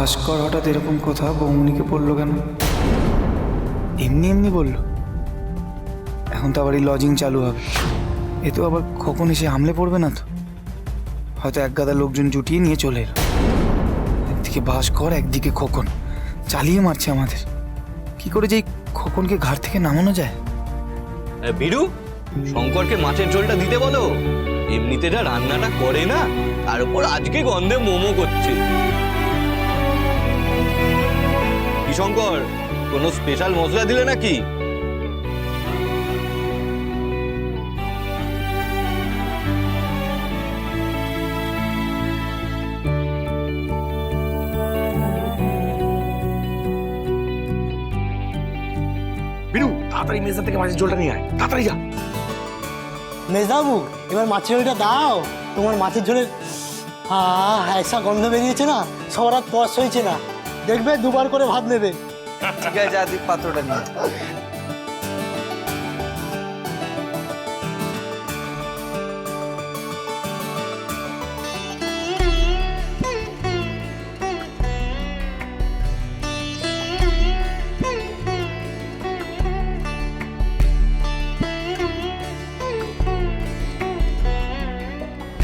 ভাস্কর হঠাৎ এরকম কথা বৌমনিকে বললো কেন? এমনি এমনি বললো? এখন তো আবার এই লজিং চালু হবে, এ তো আবার খোকন এসে হামলে পড়বে না তো? হয়তো এক গাদা লোকজন জুটিয়ে নিয়ে চলে এলো, একদিকে ভাস্কর একদিকে খোকন, চালিয়ে মারছে আমাদের। কি করে যে এই খোকনকে ঘাট থেকে নামানো যায়? বীরু, শঙ্করকে মাছের ঝোলটা দিতে বলো। এমনিতে যা রান্নাটা করে না, তার উপর আজকে গন্ধে মোমো করছে। কি শঙ্কর, কোনো স্পেশাল মশলা দিলে নাকি? বীরু, তাড়াতাড়ি মেজদা থেকে মাছের ঝোলটা নিয়ে আয়, তাড়াতাড়ি যা। মেজবাবু, এবার মাছের ঝোলটা দাও। তোমার মাছের ঝোলের এসা গন্ধ বেরিয়েছে না, সবার রাত পয়স হয়েছে না, দেখবে দুবার করে ভাত নেবে। ঠিক আছে, যা তুই পাত্রটা নিয়ে।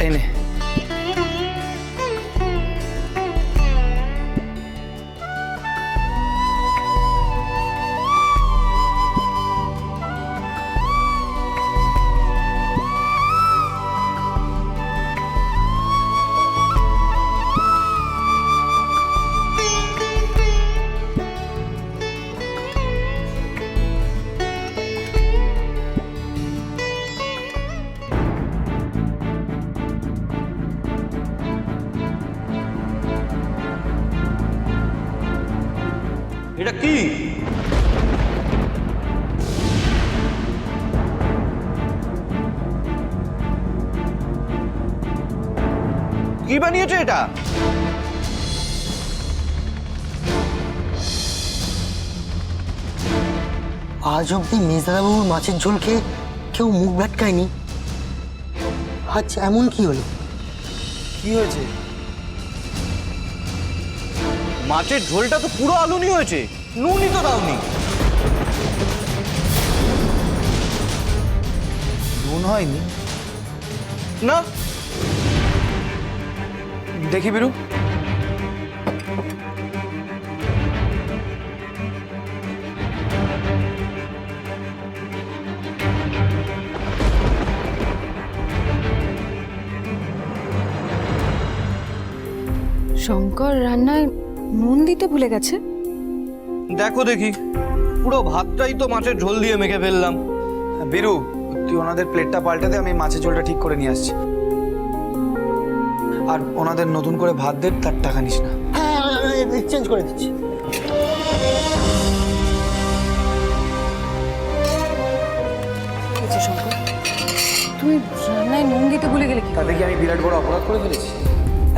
এই নে। এটা কি? কি বানিয়েছো এটা? আজ অব্দি মেজদাবাবুর মাছের ঝোল খেয়ে কেউ মুখ ভেটকায়নি, আজ এমন কি হলো? কি হয়েছে? মাছের ঝোলটা তো পুরো আলুনি হয়েছে, নুনই তো দাওনি। নুন হয়নি? না। দেখি বীরু। শঙ্কর রান্নায় নুন দিতে ভুলে গেছে। দেখো দেখি, পুরো ভাতটাই তো মাছের ঝোল দিয়ে মেখে ফেললাম। বীরু, তুই ওনাদের প্লেটটা পাল্টে দে, আমি মাছের ঝোলটা ঠিক করে নিয়ে আসছি। আর ওনাদের নতুন করে ভাত দে, তার টাকা নিস না। হ্যাঁ, চেঞ্জ করে দিচ্ছি। শঙ্কর, তুমি রান্নায় নুন দিতে ভুলে গেলে কি? তাতে কি আমি বিরাট বড় অপরাধ করে ফেলেছি?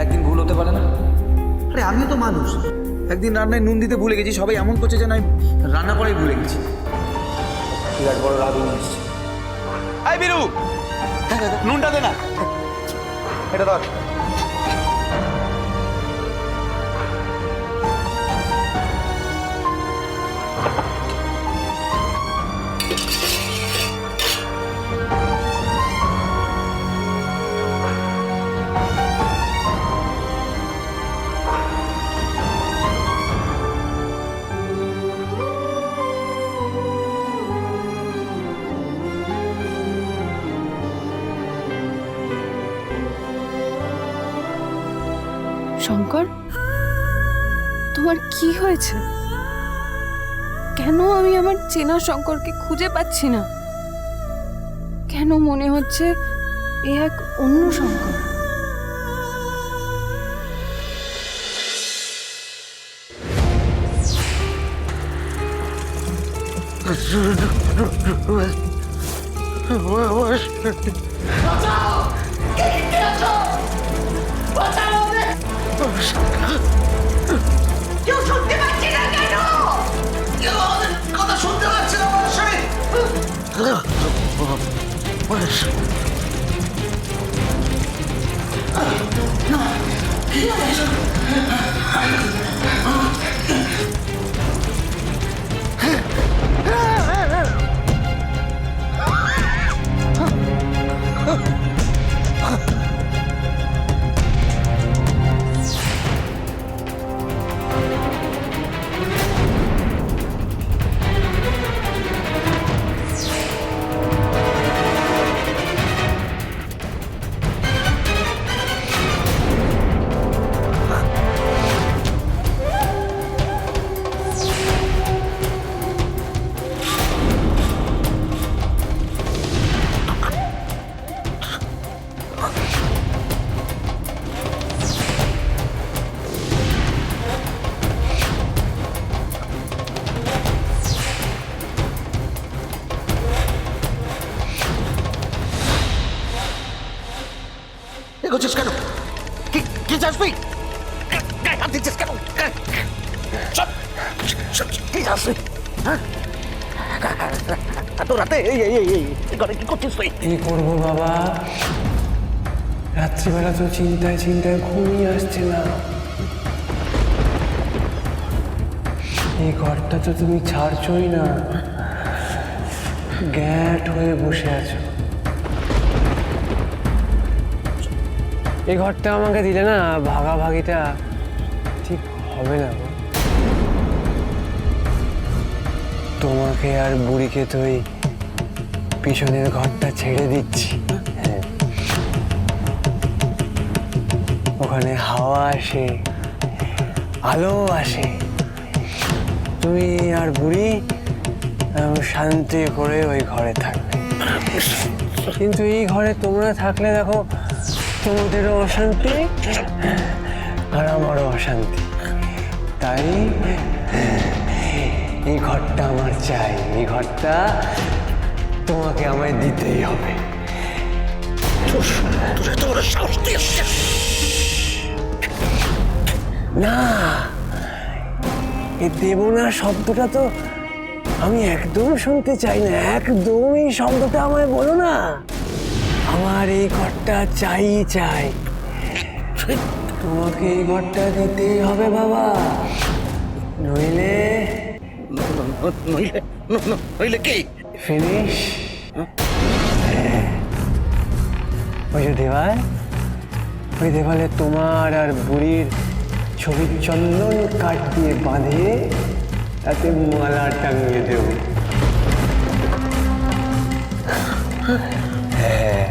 একদিন ভুল হতে পারে না? আরে আমিও তো মানুষ, একদিন রান্নায় নুন দিতে ভুলে গেছি, সবাই এমন করছে যেন আমি রান্না করাই ভুলে গেছি। বিরাট বড় রাগ নিয়ে এসেছি। এই বীরু, নুনটা দে না। এটা ধর। শঙ্কর, তোমার কি হয়েছে? কেন আমি আমার চেনা শঙ্করকে খুঁজে পাচ্ছি না? কেন মনে হচ্ছে এ এক অন্য শঙ্কর? কেউ শুনতে পাচ্ছি না কেন? কেউ আমাদের কথা শুনতে পাচ্ছে না মশাই? করছিস কেন? কি চাস তুই? গায়ে হাত দিচ্ছিস কেন? কি চাস তুই? হ্যাঁ? এত রাতে এই ঘরে কি করছিস তুই? কি করবো বাবা, রাত্রিবেলা তো চিন্তায় চিন্তায় ঘুমিয়ে আসছে না। এই ঘরটা তো তুমি ছাড়ছই না, গ্যাট হয়ে বসে আছো। এই ঘরটা আমাকে দিলে না, ভাগাভাগিটা ঠিক হবে না গো। তোমাকে আর বুড়িকে তো এই পিছনের ঘরটা ছেড়ে দিচ্ছি। হ্যাঁ, ওখানে হাওয়া আসে, আলো আসে, তুমি আর বুড়ি শান্তি করে ওই ঘরে থাকবে। কিন্তু এই ঘরে তোমরা থাকলে দেখো, তোমাদেরও অশান্তি আর আমারও অশান্তি। তাই এই ঘরটা আমার চাই, এই ঘরটা তোমাকে আমায় দিতেই হবে। না, এই দেবো না শব্দটা তো আমি একদম শুনতে চাই না, একদম এই শব্দটা আমায় বলো না। আমার এই ঘরটা চাই চাই, তোমাকে এই ঘরটা দিতেই হবে বাবা, নইলে নইলে কি? ফিনিশ। ওই যে দেওয়াল, ওই দেওয়ালে তোমার আর বুড়ির ছবি চন্দন কাঠ দিয়ে বাঁধে তাতে মালা টাঙিয়ে দেব। হ্যাঁ,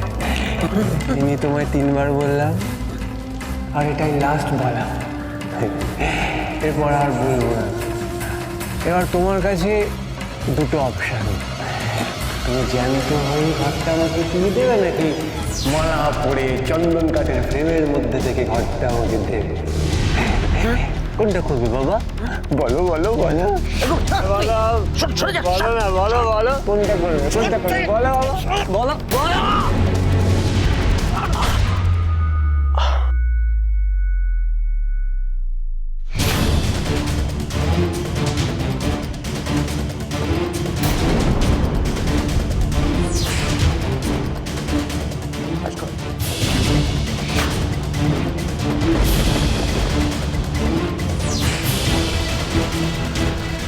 ইনি তোমায় 3 বার বললাম, আর এটাই লাস্ট বলা, এরপর আর বলবো না। এবার তোমার কাছে দুটো অপশান, তুমি জ্যান্ত হয়ে ঘরটা আমাকে তুলে দেবে, নাকি মালা পরে চন্দন কাঠের ফ্রেমের মধ্যে থেকে ঘরটা আমাকে দেবে। কোনটা করবে বাবা? বলো বলো বলো বলো বলো না, বলো বলো কোনটা করবে, কোনটা করবে, বলো বলো বলো।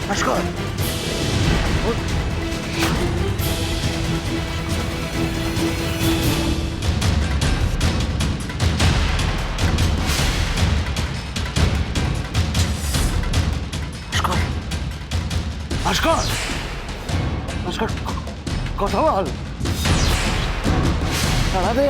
ভাস্কর, ভাস্কর, ভাস্কর, কথা বল, সারা দে।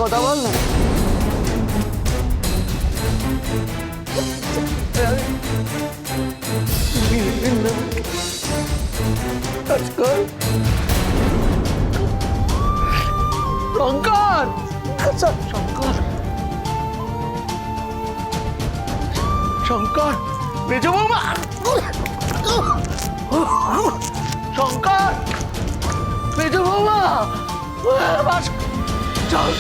কথা বল না। শঙ্কর, শঙ্কর, শঙ্কর, মেজ বৌমা, শঙ্কর, মেজ বৌমা, চল।